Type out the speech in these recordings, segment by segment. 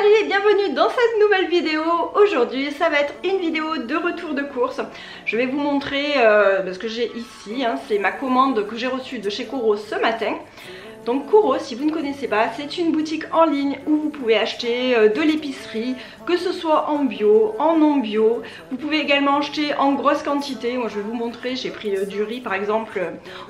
Salut et bienvenue dans cette nouvelle vidéo. Aujourd'hui ça va être une vidéo de retour de course. Je vais vous montrer ce que j'ai ici, c'est ma commande que j'ai reçue de chez Koro ce matin. Donc Koro, si vous ne connaissez pas, c'est une boutique en ligne où vous pouvez acheter de l'épicerie, que ce soit en bio, en non bio. Vous pouvez également acheter en grosse quantité. Moi je vais vous montrer, j'ai pris du riz par exemple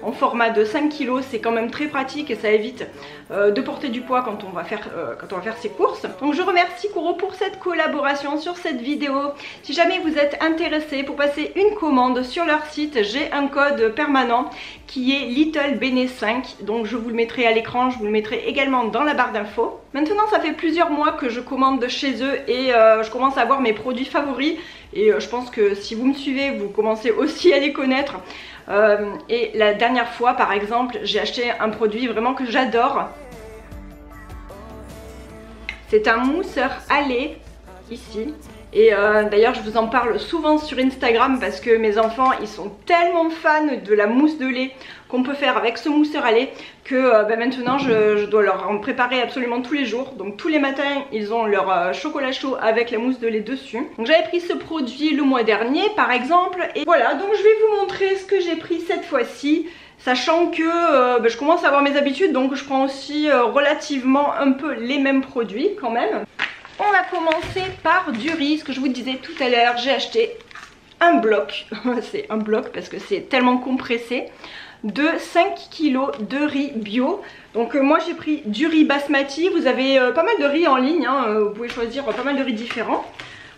en format de 5 kg. C'est quand même très pratique et ça évite de porter du poids quand on va faire ses courses. Donc je remercie Koro pour cette collaboration sur cette vidéo. Si jamais vous êtes intéressé pour passer une commande sur leur site, j'ai un code permanent qui est LittleBene5. Donc je vous le mettrai à l'écran, je vous le mettrai également dans la barre d'infos. Maintenant ça fait plusieurs mois que je commande de chez eux et je commence à avoir mes produits favoris et je pense que si vous me suivez vous commencez aussi à les connaître. Et la dernière fois par exemple j'ai acheté un produit vraiment que j'adore. C'est un mousseur à lait ici. Et d'ailleurs je vous en parle souvent sur Instagram parce que mes enfants ils sont tellement fans de la mousse de lait qu'on peut faire avec ce mousseur à lait que maintenant je dois leur en préparer absolument tous les jours. Donc tous les matins ils ont leur chocolat chaud avec la mousse de lait dessus. Donc j'avais pris ce produit le mois dernier par exemple. Et voilà, donc je vais vous montrer ce que j'ai pris cette fois-ci. Sachant que je commence à avoir mes habitudes, donc je prends aussi relativement un peu les mêmes produits quand même. On va commencer par du riz, ce que je vous disais tout à l'heure, j'ai acheté un bloc, c'est un bloc parce que c'est tellement compressé, de 5 kg de riz bio. Donc moi j'ai pris du riz basmati, vous avez pas mal de riz en ligne, vous pouvez choisir pas mal de riz différents.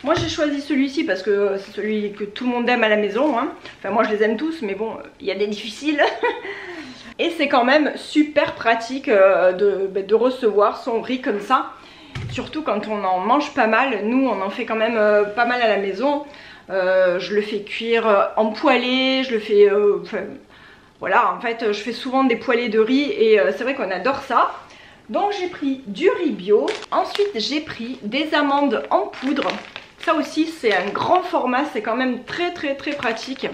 Moi j'ai choisi celui-ci parce que c'est celui que tout le monde aime à la maison, Enfin moi je les aime tous mais bon, il y a des difficiles. Et c'est quand même super pratique de recevoir son riz comme ça. Surtout quand on en mange pas mal, nous on en fait quand même pas mal à la maison. Je le fais cuire en poêlé, je le fais... voilà, en fait je fais souvent des poêlés de riz et c'est vrai qu'on adore ça. Donc j'ai pris du riz bio. Ensuite j'ai pris des amandes en poudre. Ça aussi c'est un grand format, c'est quand même très pratique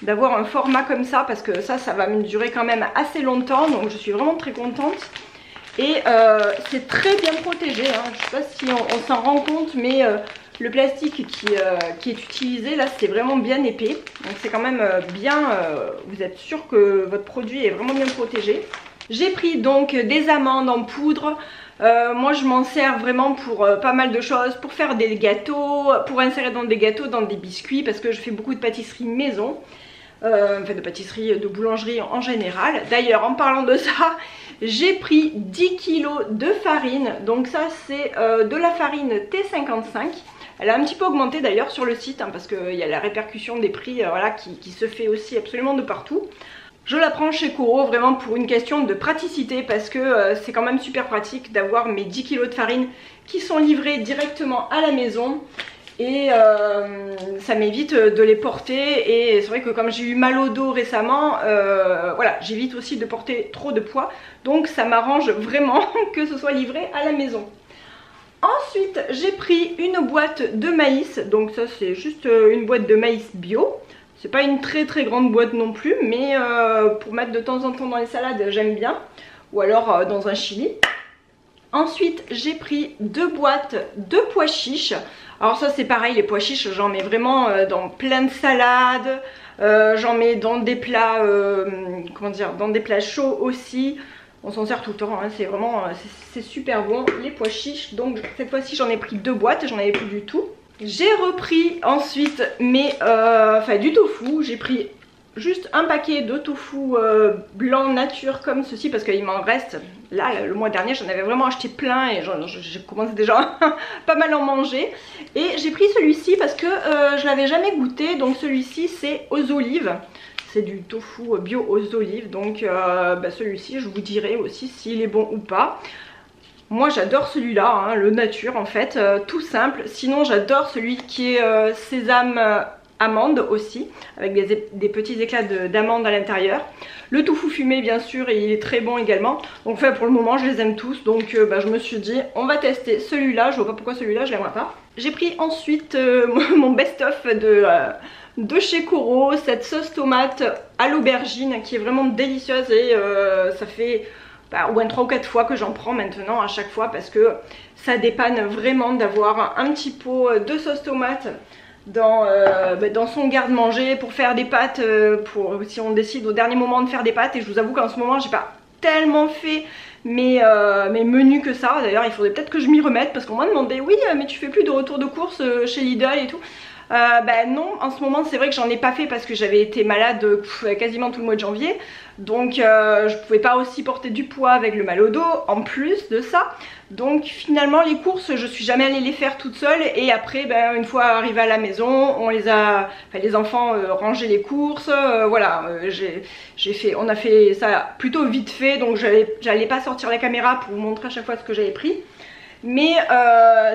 d'avoir un format comme ça parce que ça va me durer quand même assez longtemps. Donc je suis vraiment très contente. Et c'est très bien protégé, je ne sais pas si on s'en rend compte, mais le plastique qui est utilisé là c'est vraiment bien épais. Donc c'est quand même bien, vous êtes sûr que votre produit est vraiment bien protégé. J'ai pris donc des amandes en poudre. Moi je m'en sers vraiment pour pas mal de choses, pour faire des gâteaux, pour insérer dans des gâteaux, dans des biscuits, parce que je fais beaucoup de pâtisserie maison. Enfin de pâtisserie, de boulangerie en général. D'ailleurs en parlant de ça, j'ai pris 10 kg de farine. Donc ça c'est de la farine T55. Elle a un petit peu augmenté d'ailleurs sur le site parce qu'il y a la répercussion des prix voilà, qui se fait aussi absolument de partout. Je la prends chez Koro vraiment pour une question de praticité parce que c'est quand même super pratique d'avoir mes 10 kg de farine qui sont livrés directement à la maison. Et ça m'évite de les porter et c'est vrai que comme j'ai eu mal au dos récemment, voilà, j'évite aussi de porter trop de poids. Donc ça m'arrange vraiment que ce soit livré à la maison. Ensuite j'ai pris une boîte de maïs, donc ça c'est juste une boîte de maïs bio. C'est pas une très grande boîte non plus, mais pour mettre de temps en temps dans les salades j'aime bien. Ou alors dans un chili. Ensuite j'ai pris 2 boîtes de pois chiches. Alors ça c'est pareil, les pois chiches j'en mets vraiment dans plein de salades. J'en mets dans des plats, comment dire, dans des plats chauds aussi. On s'en sert tout le temps, c'est vraiment, c'est super bon les pois chiches. Donc cette fois-ci j'en ai pris 2 boîtes, j'en avais plus du tout. J'ai repris ensuite du tofu. J'ai pris juste un paquet de tofu blanc nature comme ceci parce qu'il m'en reste. Là le mois dernier j'en avais vraiment acheté plein et j'ai commencé déjà pas mal à en manger. Et j'ai pris celui-ci parce que je l'avais jamais goûté. Donc celui-ci c'est aux olives. C'est du tofu bio aux olives. Donc celui-ci je vous dirai aussi s'il est bon ou pas. Moi j'adore celui-là, le nature en fait, tout simple. Sinon j'adore celui qui est sésame amande aussi, avec des petits éclats d'amande à l'intérieur. Le tofu fumé bien sûr, et il est très bon également. Donc pour le moment je les aime tous, donc je me suis dit on va tester celui-là. Je vois pas pourquoi celui-là je l'aimerais pas. J'ai pris ensuite mon best-of de chez Koro, cette sauce tomate à l'aubergine qui est vraiment délicieuse et ça fait au moins 3 ou 4 fois que j'en prends maintenant à chaque fois, parce que ça dépanne vraiment d'avoir un petit pot de sauce tomate dans son garde-manger pour faire des pâtes, pour si on décide au dernier moment de faire des pâtes. Et je vous avoue qu'en ce moment j'ai pas tellement fait mes menus que ça. D'ailleurs il faudrait peut-être que je m'y remette, parce qu'on m'a demandé oui mais tu fais plus de retour de course chez Lidl et tout. Non, en ce moment c'est vrai que j'en ai pas fait parce que j'avais été malade quasiment tout le mois de janvier, donc je pouvais pas aussi porter du poids avec le mal au dos en plus de ça. Donc finalement les courses je suis jamais allée les faire toute seule, et après une fois arrivée à la maison on les a, les enfants rangé les courses, voilà, on a fait ça plutôt vite fait, donc j'allais pas sortir la caméra pour vous montrer à chaque fois ce que j'avais pris. Mais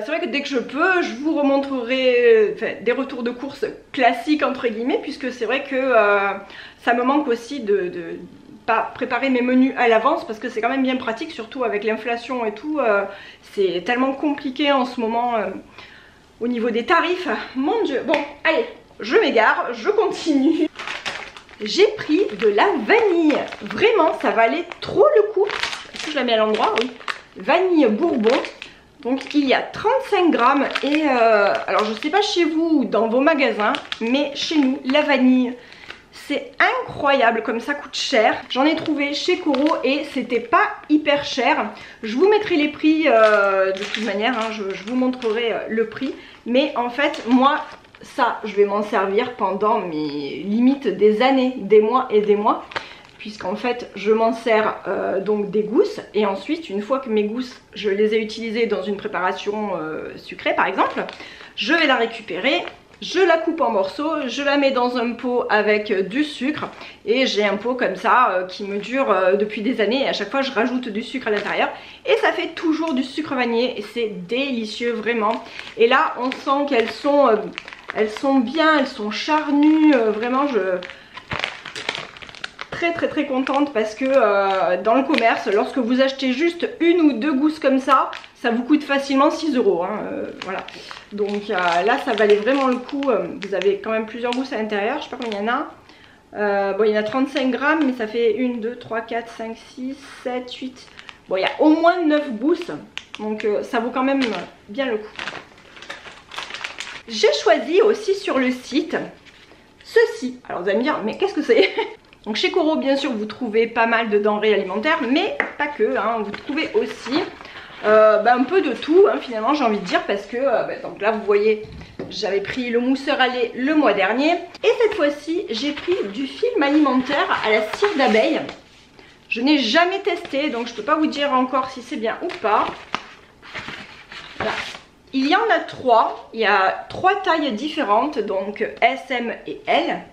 c'est vrai que dès que je peux, je vous remontrerai des retours de courses classiques entre guillemets, puisque c'est vrai que ça me manque aussi de pas préparer mes menus à l'avance, parce que c'est quand même bien pratique, surtout avec l'inflation et tout. C'est tellement compliqué en ce moment au niveau des tarifs, mon dieu. Bon allez, je m'égare, je continue. J'ai pris de la vanille, vraiment ça valait trop le coup. Est-ce que je la mets à l'endroit? Oui. Vanille bourbon. Donc il y a 35 grammes et alors je sais pas chez vous ou dans vos magasins, mais chez nous la vanille c'est incroyable comme ça coûte cher. J'en ai trouvé chez Coro et c'était pas hyper cher. Je vous mettrai les prix de toute manière, hein, je vous montrerai le prix. Mais en fait moi ça je vais m'en servir pendant mes limites des années, des mois et des mois. Puisqu'en fait je m'en sers donc des gousses, et ensuite une fois que mes gousses je les ai utilisées dans une préparation sucrée par exemple, je vais la récupérer, je la coupe en morceaux, je la mets dans un pot avec du sucre, et j'ai un pot comme ça qui me dure depuis des années, et à chaque fois je rajoute du sucre à l'intérieur et ça fait toujours du sucre vanillé et c'est délicieux vraiment. Et là on sent qu'elles sont bien, elles sont charnues, vraiment très contente, parce que dans le commerce lorsque vous achetez juste une ou deux gousses comme ça vous coûte facilement 6 €, hein, voilà. Donc là ça valait vraiment le coup. Vous avez quand même plusieurs gousses à l'intérieur, je sais pas combien il y en a. Bon il y en a 35 grammes, mais ça fait 1, 2, 3, 4, 5, 6, 7, 8. Bon il y a au moins 9 gousses, donc ça vaut quand même bien le coup. J'ai choisi aussi sur le site ceci. Alors vous allez me dire mais qu'est-ce que c'est? Donc chez Coro bien sûr vous trouvez pas mal de denrées alimentaires, mais pas que, hein, vous trouvez aussi un peu de tout, hein, finalement j'ai envie de dire, parce que donc là vous voyez j'avais pris le mousseur à lait le mois dernier, et cette fois-ci j'ai pris du film alimentaire à la cire d'abeille. Je n'ai jamais testé, donc je peux pas vous dire encore si c'est bien ou pas. Voilà. Il y en a 3, il y a 3 tailles différentes, donc S, M et L.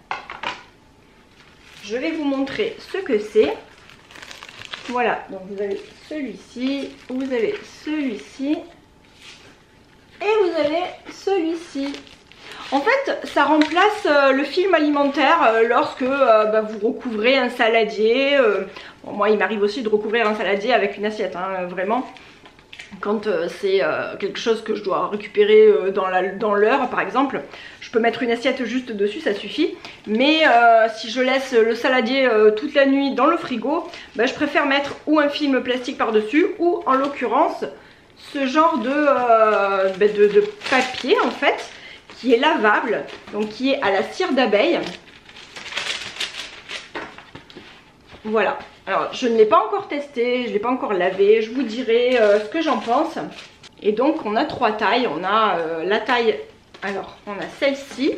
Je vais vous montrer ce que c'est. Voilà, donc vous avez celui-ci, vous avez celui-ci et vous avez celui-ci. En fait, ça remplace le film alimentaire lorsque vous recouvrez un saladier. Bon, moi, il m'arrive aussi de recouvrir un saladier avec une assiette, hein, vraiment. Quand c'est quelque chose que je dois récupérer dans l'heure par exemple, je peux mettre une assiette juste dessus, ça suffit. Mais si je laisse le saladier toute la nuit dans le frigo, je préfère mettre ou un film plastique par dessus, ou en l'occurrence ce genre de papier en fait, qui est lavable, donc qui est à la cire d'abeille. Voilà. Alors je ne l'ai pas encore testé, je ne l'ai pas encore lavé, je vous dirai ce que j'en pense. Et donc on a 3 tailles, on a la taille, alors on a celle-ci,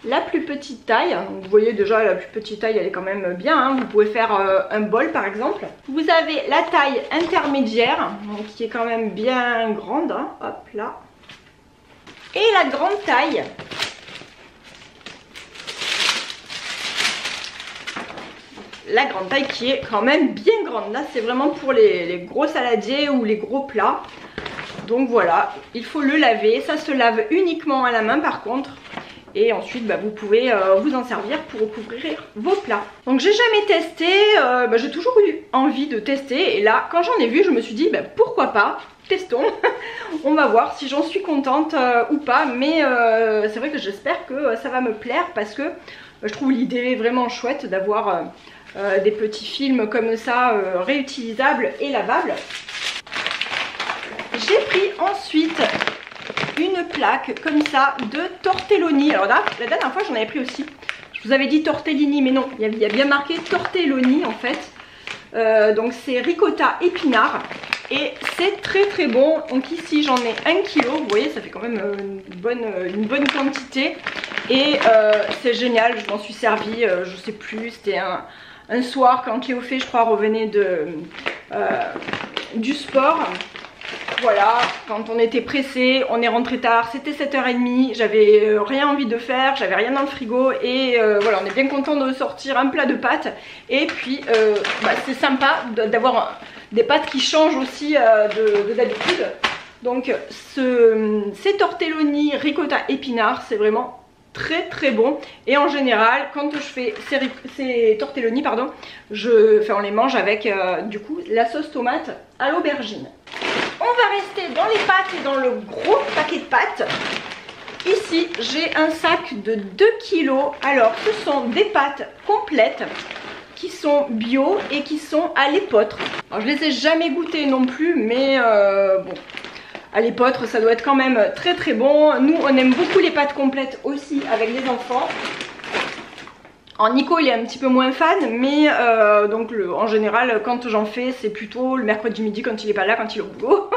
la plus petite taille. Donc, vous voyez déjà la plus petite taille elle est quand même bien, hein. Vous pouvez faire un bol par exemple. Vous avez la taille intermédiaire, donc, qui est quand même bien grande, hein. Hop là. Et la grande taille. La grande taille qui est quand même bien grande. Là c'est vraiment pour les gros saladiers ou les gros plats. Donc voilà, il faut le laver. Ça se lave uniquement à la main par contre. Et ensuite vous pouvez vous en servir pour recouvrir vos plats. Donc j'ai jamais testé, j'ai toujours eu envie de tester. Et là quand j'en ai vu je me suis dit pourquoi pas, testons. On va voir si j'en suis contente ou pas. Mais c'est vrai que j'espère que ça va me plaire, parce que je trouve l'idée vraiment chouette d'avoir des petits films comme ça réutilisables et lavables. J'ai pris ensuite une plaque comme ça de tortelloni. Alors là, la dernière fois j'en avais pris aussi. Je vous avais dit tortellini, mais non, il y a bien marqué tortelloni en fait. Donc c'est ricotta épinard et c'est très bon. Donc ici j'en ai 1 kg, vous voyez ça fait quand même une bonne quantité. Et c'est génial, je m'en suis servi, je sais plus, c'était un soir quand Cléophée je crois revenait du sport. Voilà, quand on était pressé, on est rentré tard, c'était 7h30, j'avais rien envie de faire, j'avais rien dans le frigo et voilà, on est bien content de sortir un plat de pâtes. Et puis c'est sympa d'avoir des pâtes qui changent aussi de d'habitude. Donc ces tortelloni ricotta épinard, c'est vraiment très bon. Et en général, quand je fais ces tortelloni, pardon, on les mange avec du coup la sauce tomate à l'aubergine. On va rester dans les pâtes et dans le gros paquet de pâtes. Ici, j'ai un sac de 2 kg. Alors, ce sont des pâtes complètes qui sont bio et qui sont à l'épeautre. Alors, je les ai jamais goûtées non plus, mais bon, à l'épeautre, ça doit être quand même très bon. Nous, on aime beaucoup les pâtes complètes aussi avec les enfants. En Nico il est un petit peu moins fan, mais donc en général quand j'en fais c'est plutôt le mercredi midi quand il est pas là, quand il est au boulot.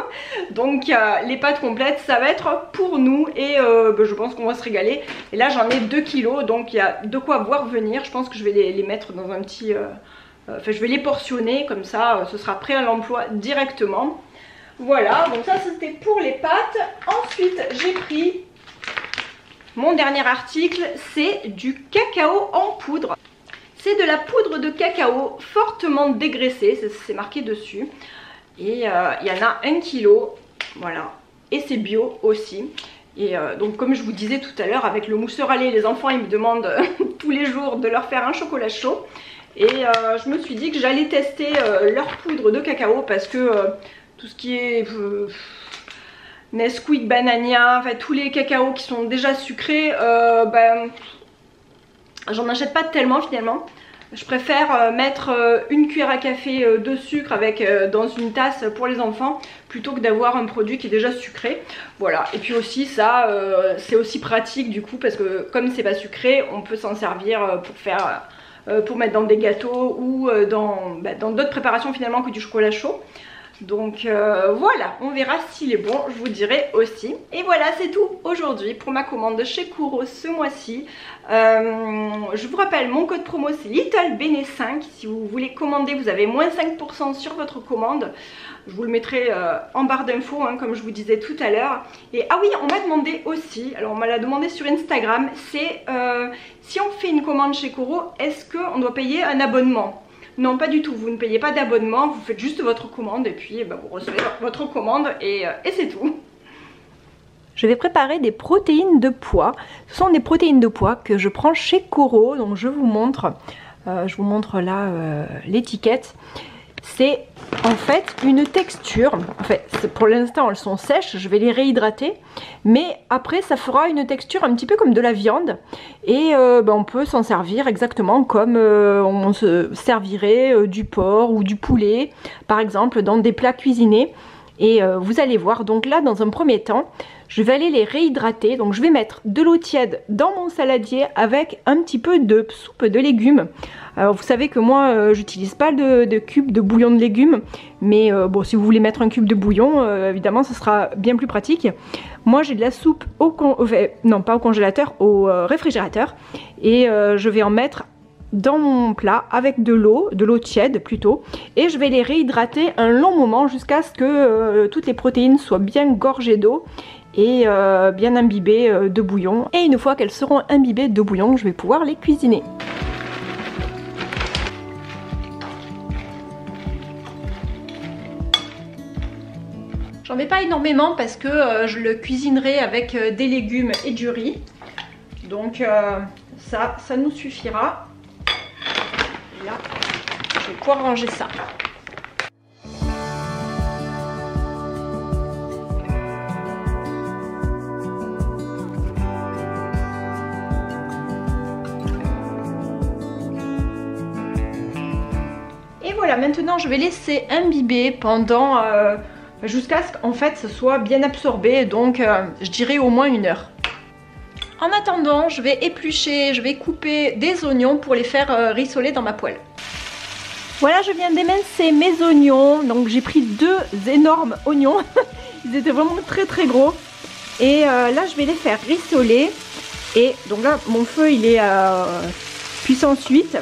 Donc les pâtes complètes ça va être pour nous et je pense qu'on va se régaler. Et là j'en ai 2 kg donc il y a de quoi voir venir. Je pense que je vais les mettre dans un petit... je vais les portionner comme ça ce sera prêt à l'emploi directement. Voilà, donc ça c'était pour les pâtes. Ensuite j'ai pris... Mon dernier article, c'est du cacao en poudre. C'est de la poudre de cacao fortement dégraissée, c'est marqué dessus. Et il y en a 1 kg, voilà. Et c'est bio aussi. Et donc comme je vous disais tout à l'heure, avec le mousseur à lait, les enfants ils me demandent tous les jours de leur faire un chocolat chaud. Et je me suis dit que j'allais tester leur poudre de cacao parce que tout ce qui est... Nesquik, Banania, enfin tous les cacaos qui sont déjà sucrés, j'en achète pas tellement finalement. Je préfère mettre une cuillère à café de sucre dans une tasse pour les enfants plutôt que d'avoir un produit qui est déjà sucré. Voilà, et puis aussi ça c'est aussi pratique du coup parce que comme c'est pas sucré, on peut s'en servir pour mettre dans des gâteaux ou dans d'autres préparations finalement que du chocolat chaud. Donc voilà, on verra s'il est bon, je vous dirai aussi. Et voilà, c'est tout aujourd'hui pour ma commande chez Kuro ce mois-ci. Je vous rappelle, mon code promo c'est LittleBene5. Si vous voulez commander, vous avez moins 5% sur votre commande. Je vous le mettrai en barre d'infos, hein, comme je vous disais tout à l'heure. Et ah oui, on m'a demandé aussi, alors on m'a demandé sur Instagram, c'est si on fait une commande chez Kuro, est-ce qu'on doit payer un abonnement ? Non, pas du tout, vous ne payez pas d'abonnement, vous faites juste votre commande et puis vous recevez votre commande et c'est tout. Je vais préparer des protéines de pois. Ce sont des protéines de pois que je prends chez Kuro, donc je vous montre là l'étiquette. C'est en fait une texture, en fait pour l'instant elles sont sèches, je vais les réhydrater, mais après ça fera une texture un petit peu comme de la viande et on peut s'en servir exactement comme on se servirait du porc ou du poulet par exemple dans des plats cuisinés. Et vous allez voir, donc là dans un premier temps je vais aller les réhydrater. Donc je vais mettre de l'eau tiède dans mon saladier avec un petit peu de soupe de légumes. Alors vous savez que moi j'utilise pas de cube de bouillon de légumes, mais bon, si vous voulez mettre un cube de bouillon évidemment ce sera bien plus pratique. Moi j'ai de la soupe non pas au congélateur, au réfrigérateur, et je vais en mettre dans mon plat avec de l'eau tiède plutôt, et je vais les réhydrater un long moment jusqu'à ce que toutes les protéines soient bien gorgées d'eau et bien imbibées de bouillon. Et une fois qu'elles seront imbibées de bouillon, je vais pouvoir les cuisiner. J'en mets pas énormément parce que je le cuisinerai avec des légumes et du riz, donc ça nous suffira. Et là, je vais pouvoir ranger ça. maintenant je vais laisser imbiber pendant jusqu'à ce qu'en fait ce soit bien absorbé, donc je dirais au moins 1 heure. En attendant, je vais éplucher, je vais couper des oignons pour les faire rissoler dans ma poêle. Voilà, je viens d'émincer mes oignons, donc j'ai pris 2 énormes oignons, ils étaient vraiment très très gros. Et là je vais les faire rissoler, et donc là mon feu il est à puissance 8,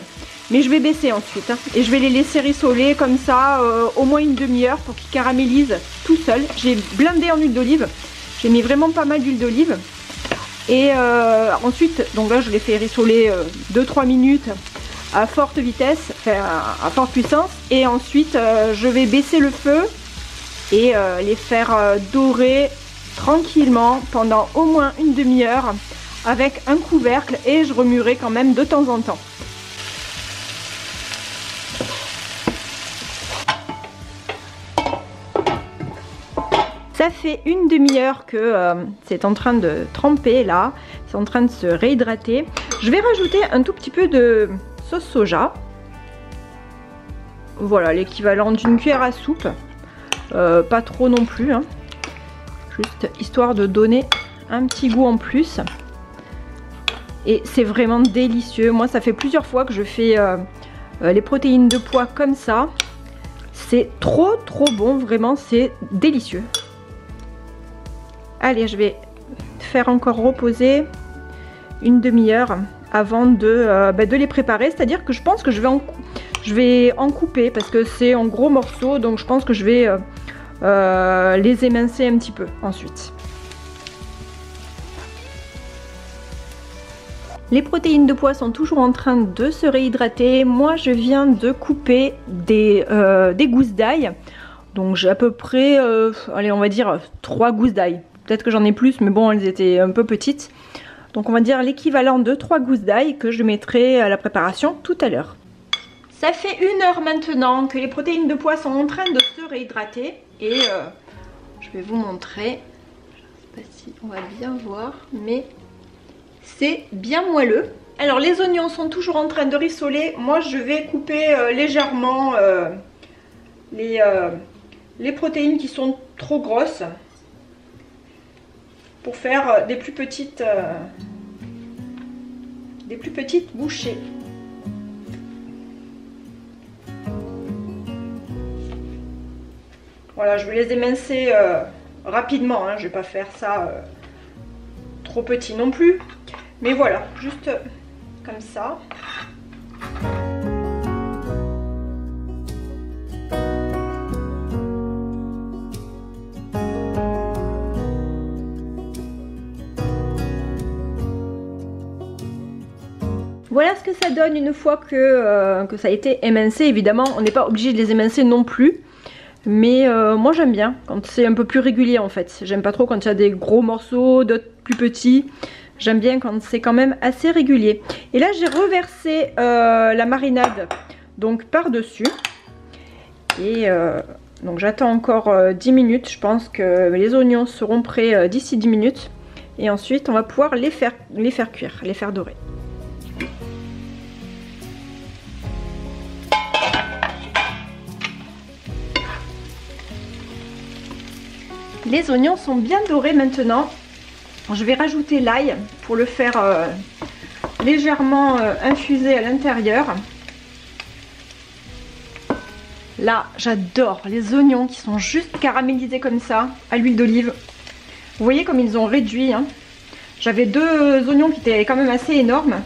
mais je vais baisser ensuite, hein, et je vais les laisser rissoler comme ça au moins une demi-heure pour qu'ils caramélisent tout seuls. J'ai blindé en huile d'olive, j'ai mis vraiment pas mal d'huile d'olive. Et ensuite, donc là je les fais rissoler 2-3 minutes à forte vitesse, enfin à forte puissance. Et ensuite je vais baisser le feu et les faire dorer tranquillement pendant au moins une demi-heure avec un couvercle, et je remuerai quand même de temps en temps. Ça fait une demi-heure que c'est en train de tremper là, c'est en train de se réhydrater. Je vais rajouter un tout petit peu de sauce soja. Voilà, l'équivalent d'une cuillère à soupe. Pas trop non plus, hein. Juste histoire de donner un petit goût en plus. Et c'est vraiment délicieux. Moi, ça fait plusieurs fois que je fais les protéines de pois comme ça. C'est trop bon, vraiment, c'est délicieux. Allez, je vais faire encore reposer une demi-heure avant de les préparer. C'est-à-dire que je pense que je vais en couper parce que c'est en gros morceaux. Donc je pense que je vais les émincer un petit peu ensuite. Les protéines de pois sont toujours en train de se réhydrater. Moi, je viens de couper des gousses d'ail. Donc j'ai à peu près, allez, on va dire 3 gousses d'ail. Peut-être que j'en ai plus, mais bon, elles étaient un peu petites. Donc on va dire l'équivalent de 3 gousses d'ail que je mettrai à la préparation tout à l'heure. Ça fait 1 heure maintenant que les protéines de pois sont en train de se réhydrater. Et je vais vous montrer. Je ne sais pas si on va bien voir, mais c'est bien moelleux. Alors les oignons sont toujours en train de rissoler. Moi je vais couper légèrement les protéines qui sont trop grosses, pour faire des plus petites bouchées. Voilà, je vais les émincer rapidement, hein. Je vais pas faire ça trop petit non plus, mais voilà, juste comme ça. Voilà ce que ça donne une fois que ça a été émincé. Évidemment, on n'est pas obligé de les émincer non plus. Mais moi j'aime bien quand c'est un peu plus régulier en fait. J'aime pas trop quand il y a des gros morceaux, d'autres plus petits. J'aime bien quand c'est quand même assez régulier. Et là j'ai reversé la marinade donc par-dessus. Et donc j'attends encore 10 minutes. Je pense que les oignons seront prêts d'ici 10 minutes. Et ensuite on va pouvoir les faire cuire, les faire dorer. Les oignons sont bien dorés maintenant. Je vais rajouter l'ail pour le faire légèrement infuser à l'intérieur. Là, j'adore les oignons qui sont juste caramélisés comme ça à l'huile d'olive. Vous voyez comme ils ont réduit, hein. J'avais 2 oignons qui étaient quand même assez énormes.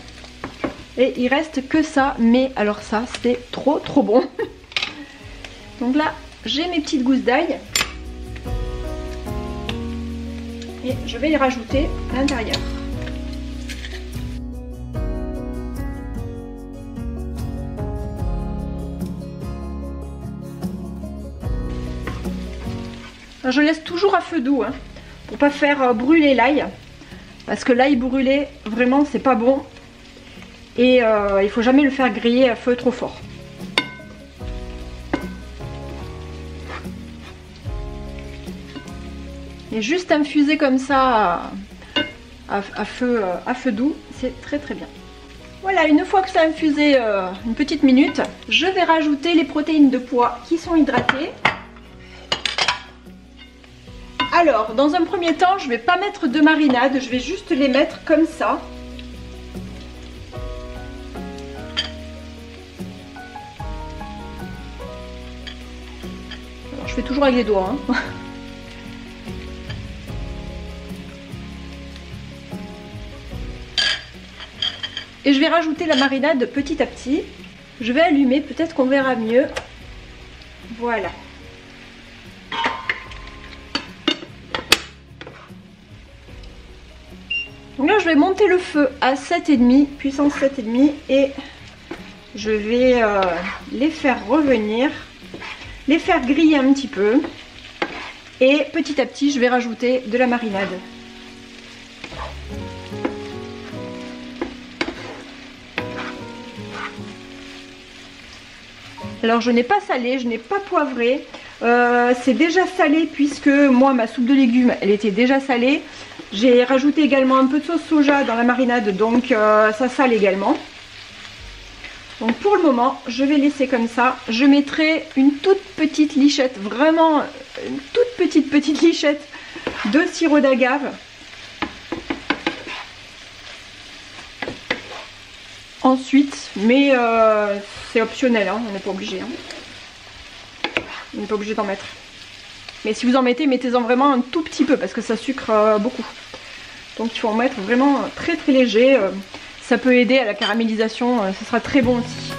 Et il reste que ça. Mais alors ça, c'est trop bon. Donc là, j'ai mes petites gousses d'ail. Et je vais les rajouter à l'intérieur. Je laisse toujours à feu doux, hein, pour pas faire brûler l'ail. Parce que l'ail brûlé, vraiment, c'est pas bon. Et il faut jamais le faire griller à feu trop fort. Et juste infuser comme ça à feu doux, c'est très bien. Voilà, une fois que ça a infusé une petite minute, je vais rajouter les protéines de pois qui sont hydratées. Alors, dans un premier temps, je ne vais pas mettre de marinade, je vais juste les mettre comme ça. Alors, je fais toujours avec les doigts. Hein. Et je vais rajouter la marinade petit à petit. Je vais allumer, peut-être qu'on verra mieux. Voilà. Donc là, je vais monter le feu à 7,5, puissance 7,5, et je vais les faire revenir, les faire griller un petit peu. Et petit à petit, je vais rajouter de la marinade. Alors je n'ai pas salé, je n'ai pas poivré, c'est déjà salé puisque moi ma soupe de légumes elle était déjà salée. J'ai rajouté également un peu de sauce soja dans la marinade, donc ça sale également. Donc pour le moment je vais laisser comme ça. Je mettrai une toute petite lichette, vraiment une toute petite lichette de sirop d'agave. Ensuite, mais c'est optionnel, hein, on n'est pas obligé. Hein. On n'est pas obligé d'en mettre. Mais si vous en mettez, mettez-en vraiment un tout petit peu parce que ça sucre beaucoup. Donc il faut en mettre vraiment très léger. Ça peut aider à la caramélisation, ça sera très bon aussi.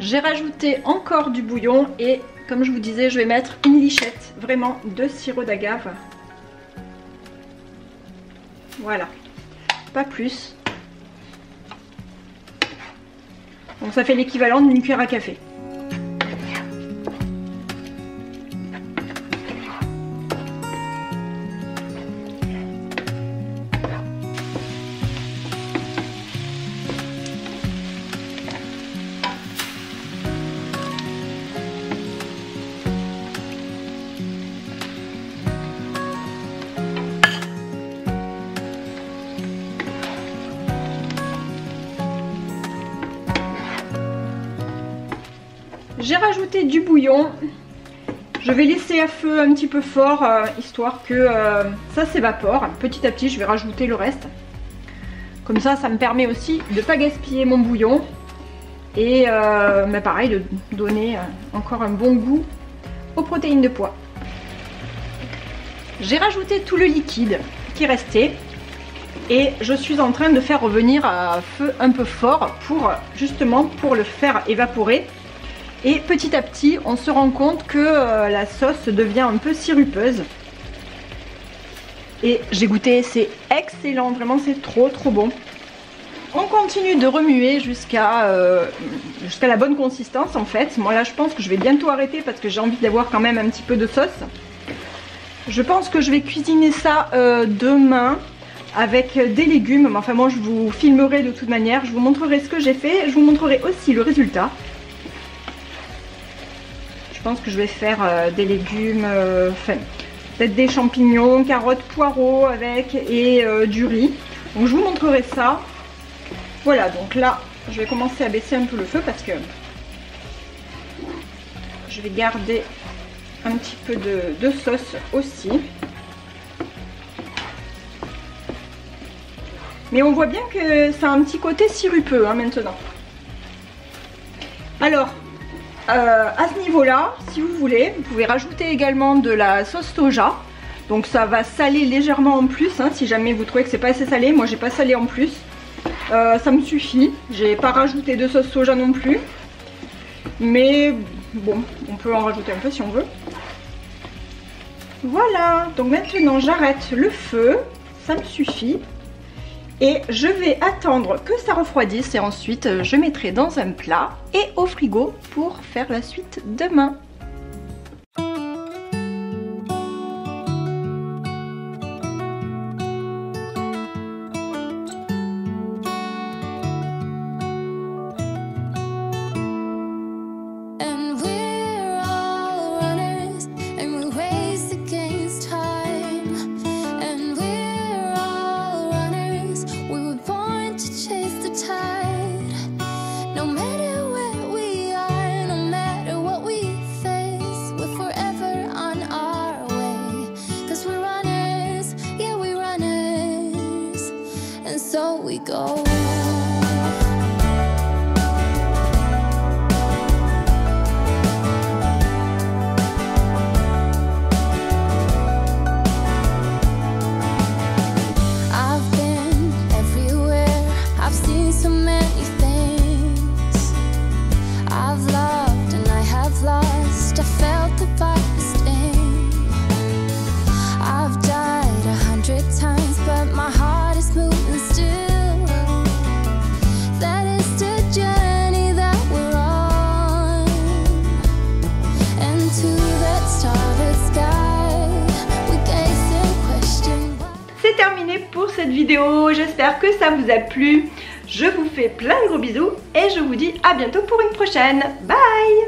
J'ai rajouté encore du bouillon et comme je vous disais, je vais mettre une lichette vraiment de sirop d'agave. Voilà, pas plus. Donc ça fait l'équivalent d'une cuillère à café. J'ai rajouté du bouillon. Je vais laisser à feu un petit peu fort, histoire que ça s'évapore. Petit à petit, je vais rajouter le reste. Comme ça, ça me permet aussi de ne pas gaspiller mon bouillon. Et bah pareil, de donner encore un bon goût aux protéines de pois. J'ai rajouté tout le liquide qui restait. Et je suis en train de faire revenir à feu un peu fort pour justement pour le faire évaporer. Et petit à petit, on se rend compte que la sauce devient un peu sirupeuse. Et j'ai goûté, c'est excellent, vraiment c'est trop bon. On continue de remuer jusqu'à la bonne consistance en fait. Moi là je pense que je vais bientôt arrêter parce que j'ai envie d'avoir quand même un petit peu de sauce. Je pense que je vais cuisiner ça demain avec des légumes. Mais enfin moi je vous filmerai de toute manière, je vous montrerai ce que j'ai fait. Je vous montrerai aussi le résultat. Je pense que je vais faire des légumes, peut-être des champignons, carottes, poireaux avec et du riz. Donc je vous montrerai ça. Voilà, donc là je vais commencer à baisser un peu le feu parce que je vais garder un petit peu de sauce aussi. Mais on voit bien que ça a un petit côté sirupeux hein, maintenant. Alors, à ce niveau là, si vous voulez, vous pouvez rajouter également de la sauce soja. Donc ça va saler légèrement en plus, hein, si jamais vous trouvez que c'est pas assez salé. Moi j'ai pas salé en plus, ça me suffit. J'ai pas rajouté de sauce soja non plus. Mais bon, on peut en rajouter un peu si on veut. Voilà, donc maintenant j'arrête le feu, ça me suffit. Et je vais attendre que ça refroidisse et ensuite je mettrai dans un plat et au frigo pour faire la suite demain. And we're all we go. I've been everywhere, I've seen so many things. I've loved and I have lost, I felt the fire sting. I've died 100 times, but my heart is moving still. That is the journey that we're on, and to that starlit sky we gaze and question. C'est terminé pour cette vidéo, j'espère que ça vous a plu. Je vous fais plein de gros bisous et je vous dis à bientôt pour une prochaine. Bye!